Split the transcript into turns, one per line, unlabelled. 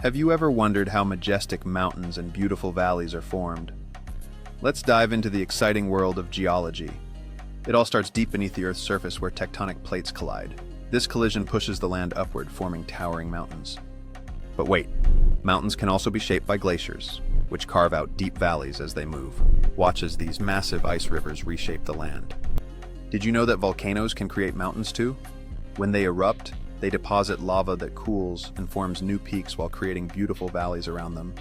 Have you ever wondered how majestic mountains and beautiful valleys are formed? Let's dive into the exciting world of geology. It all starts deep beneath the Earth's surface where tectonic plates collide. This collision pushes the land upward, forming towering mountains. But wait, mountains can also be shaped by glaciers, which carve out deep valleys as they move. Watch as these massive ice rivers reshape the land. Did you know that volcanoes can create mountains too? When they erupt, they deposit lava that cools and forms new peaks while creating beautiful valleys around them.